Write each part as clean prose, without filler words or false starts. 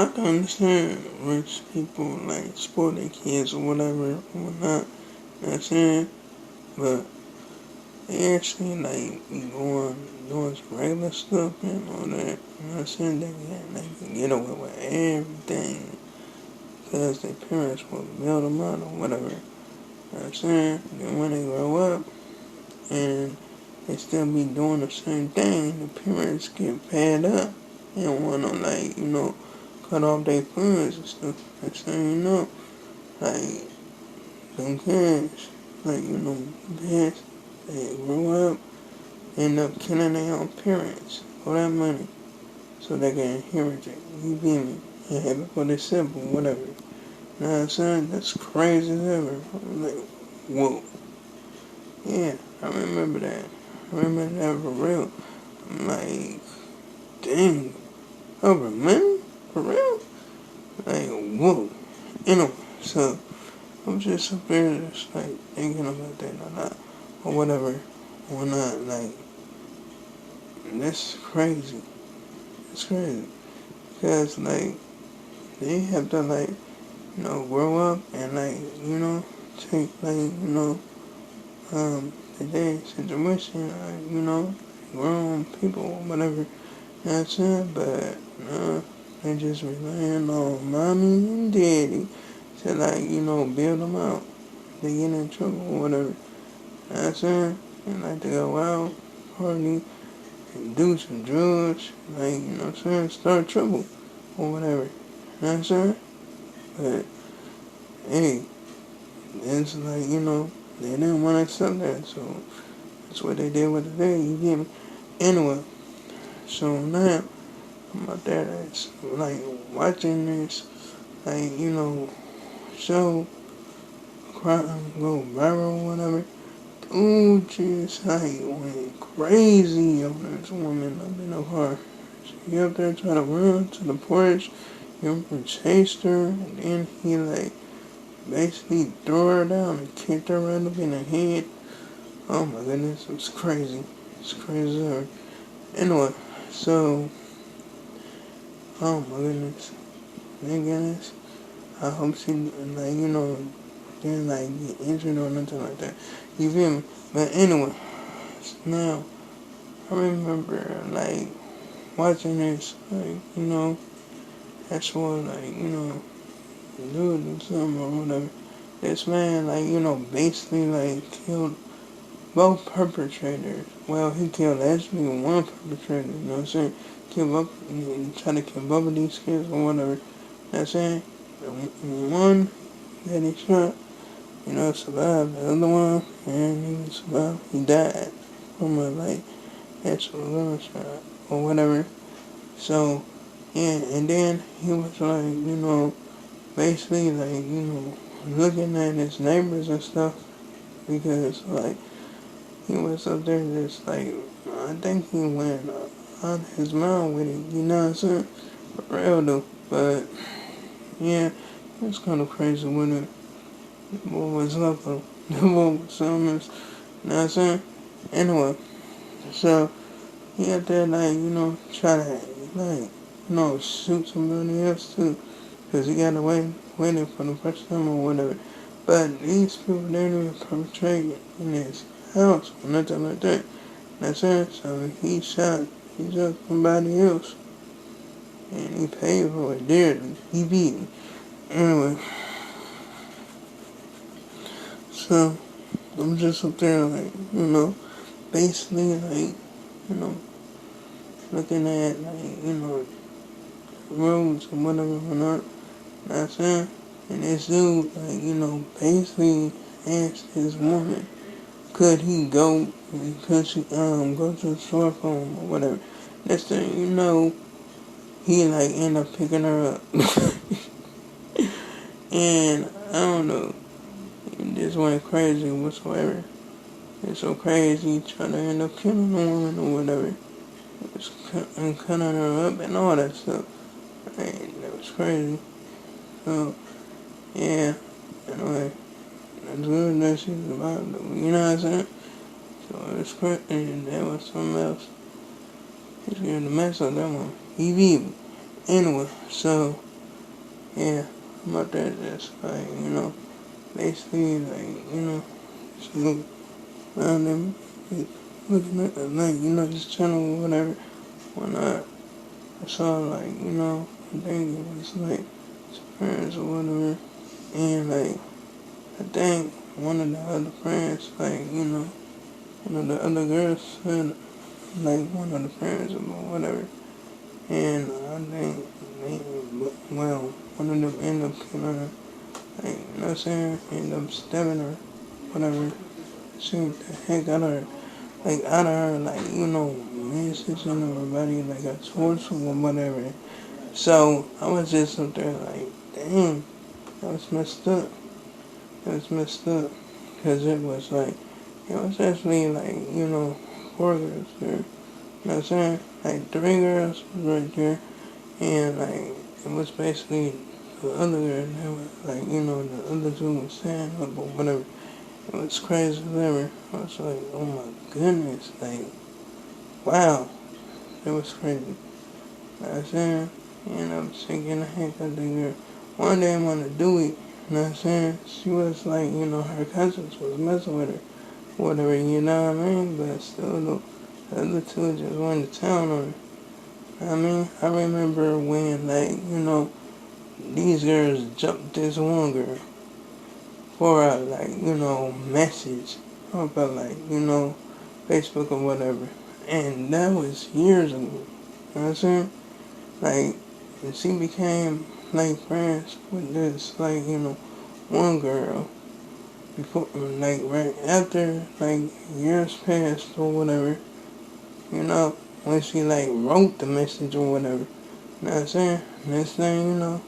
I can understand rich people like support their kids or whatever or whatnot. You know what I'm saying? But they actually like be going doing some regular stuff and all that. You know what I'm saying? They can get away with everything because their parents will build them out or whatever. You know what I'm saying? Then when they grow up and they still be doing the same thing, the parents get fed up and want to like, cut off their funds and stuff. That's how you know, like, them kids, like, parents, they grow up, end up killing their own parents for that money so they can inherit it. You feel me? And have it for themselves or whatever. You know what I'm saying? That's crazy as ever. I'm like, whoa. Yeah, I remember that. I remember that for real. I'm like, dang, over money? For real? Like, whoa. Anyway, so I'm just up there just like thinking about that or whatever. Or not, like, that's crazy. It's crazy. Because, like, they have to, like, grow up and, like, take, like, today's situation, grown people or whatever. That's it, but, they just relying on mommy and daddy to, like, build them out. They get in trouble or whatever. That's it. And like to go out, party, and do some drugs, like, start trouble or whatever. That's it. But, hey, it's like, they didn't want to accept that, so that's what they did with the day, you get me? Anyway, so now, I'm out there that's, like, watching this, like, show, crime, go viral or whatever. Ooh, just like went crazy on this woman up in the car. She up there trying to run to the porch. He chased her, and then he like basically threw her down and kicked her right up in the head. Oh my goodness, it was crazy. It's crazy. Anyway, so oh my goodness, thank goodness. I hope she like didn't like get injured or nothing like that. You feel me? But anyway, now I remember like watching this, like, actual like, dude or something or whatever. This man like, basically like killed both perpetrators. Well, he killed actually one perpetrator, you know what I'm saying? Tried to kill both of these kids or whatever. You know what I'm saying? One that he shot, survived. The other one, and he survived. He died from a like actual gunshot or whatever. So yeah, and then he was like, basically like, looking at his neighbors and stuff because like he was up there just like I think he went out his mouth with it, you know what I'm saying? For real though. But yeah, it's kind of crazy when it what was up though. What was something else, you know what I'm saying? Anyway, so he out there like, try to like, shoot somebody else too. Cause he got away with it for the first time or whatever. But these people didn't even perpetrate in his house or nothing like that. That's it. So he shot somebody else. And he paid for it dearly. He beat me. Anyway. So I'm just up there like, basically like, looking at like, roads or whatever or not. That's it. And this dude, like, basically asked his woman, could he could she, go to the store for him or whatever. Next thing you know, he, like, end up picking her up. And, I don't know, it just went crazy whatsoever. It's so crazy, trying to end up killing a woman or whatever. And cutting her up and all that stuff. That was crazy. So, yeah, anyway, that's good that she's survived, you know what I'm saying? So it's crazy, and that was something else. He's scared to mess up that one. He beat me. Anyway, so yeah, I'm out there just like, basically like, just look around them, looking at like, this channel or whatever. When I saw like, I think it was like some friends or whatever, and like I think one of the other friends, like, one of the other girls said like one of the friends or whatever, and I think they, well, one of them ended up killing her, like, you know what I'm saying, ended up stabbing her, whatever, shoot the heck out of her, like out of her, like, messaging everybody like a torch or whatever. So I was just up there like, dang, that was messed up. It was messed up because it was like, it was actually like, 4 girls there. You know what I'm saying? Like 3 girls was right there, and like it was basically the other girl that was like, the other two was saying up or whatever. It was crazy as ever. I was like, oh my goodness, like, wow, it was crazy. You know what I'm saying? And I'm thinking the heck out of the girl. One day I'm gonna do it. You know what I'm saying? She was like, her cousins was messing with her. Whatever, you know what I mean? But still, the other two just went to town on her. I mean, I remember when, like, these girls jumped this one girl for a, like, message about, like, Facebook or whatever. And that was years ago. You know what I'm saying? Like, and she became, like, friends with this, like, one girl before, like, right after, like, years passed or whatever, when she, like, wrote the message or whatever. You know what I'm saying? Next thing you know,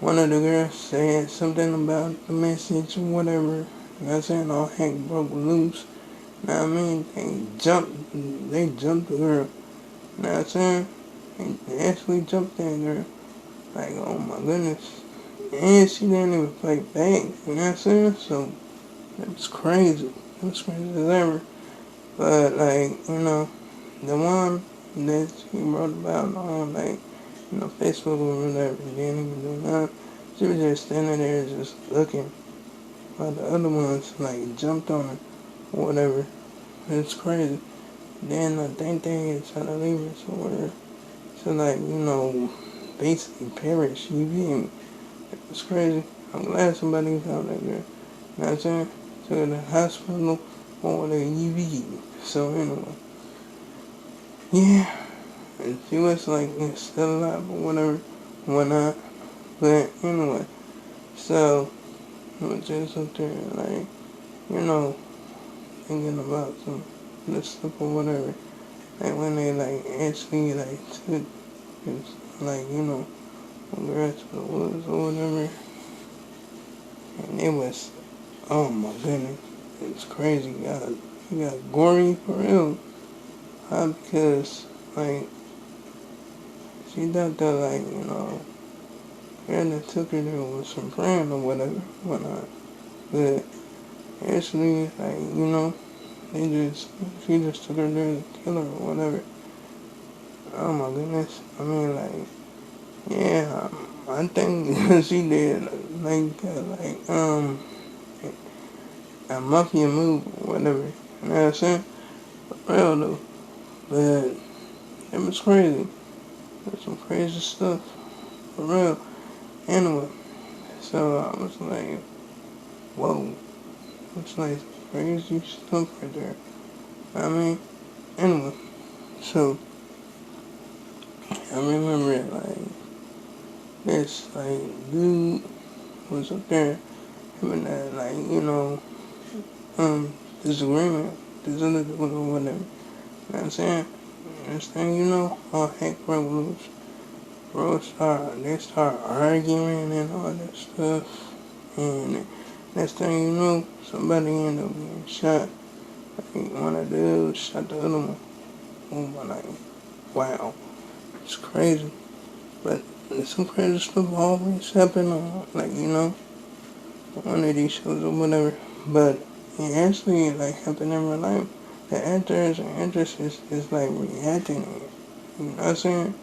one of the girls said something about the message or whatever. You know what I'm saying? All heck broke loose. You know what I mean? They jumped the girl. You know what I'm saying? They actually jumped that girl. Like, oh my goodness. And she didn't even fight back. You know what I'm saying? So, it was crazy. It was crazy as ever. But, like, the one that she wrote about on, like, Facebook or whatever, didn't even do nothing. She was just standing there just looking while the other ones, like, jumped on her or whatever. It's crazy. Then I think they tried to leave her somewhere. So, like, basically perish. You being, it was crazy. I'm glad somebody found that girl. You know what I'm saying? To the hospital or the EV. So, anyway. Yeah. And she was like, still alive or whatever, whatnot. But anyway, so I was just up there, like, thinking about some this stuff or whatever. Like when they like actually like took this, like, girl to the woods or whatever. And it was, oh my goodness, it's crazy. You got gory for real. Because, like, she thought that, like, girl that took her there was some friend or whatever, whatnot. But actually, like, she just took her there to kill her or whatever. Oh my goodness. I mean, like, yeah, I think she did, like, a mafia move or whatever. You know what I'm saying? For real though. But it was crazy. It was some crazy stuff. For real. Anyway, so I was like, whoa. It's like crazy stuff right there. I mean, anyway, so I remember it like this, like, dude was up there having that, like, disagreement, this other dude or whatever. You know what I'm saying? Next thing you know, all heck broke loose. They start arguing and all that stuff. And next thing you know, somebody ended up getting shot. Like, one of the dudes shot the other one. Oh my, like, wow. It's crazy. But some crazy stuff always happen on, like, one of these shows or whatever. But it actually, like, happened in real life. The actors and actresses is like reacting. You know what I'm saying?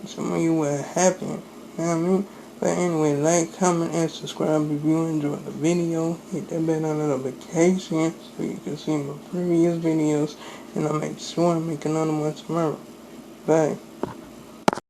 Some of you will happen. You know what I mean? But anyway, like, comment, and subscribe if you enjoyed the video. Hit that bell notification so you can see my previous videos. And I'll make sure I make another one tomorrow. Bye.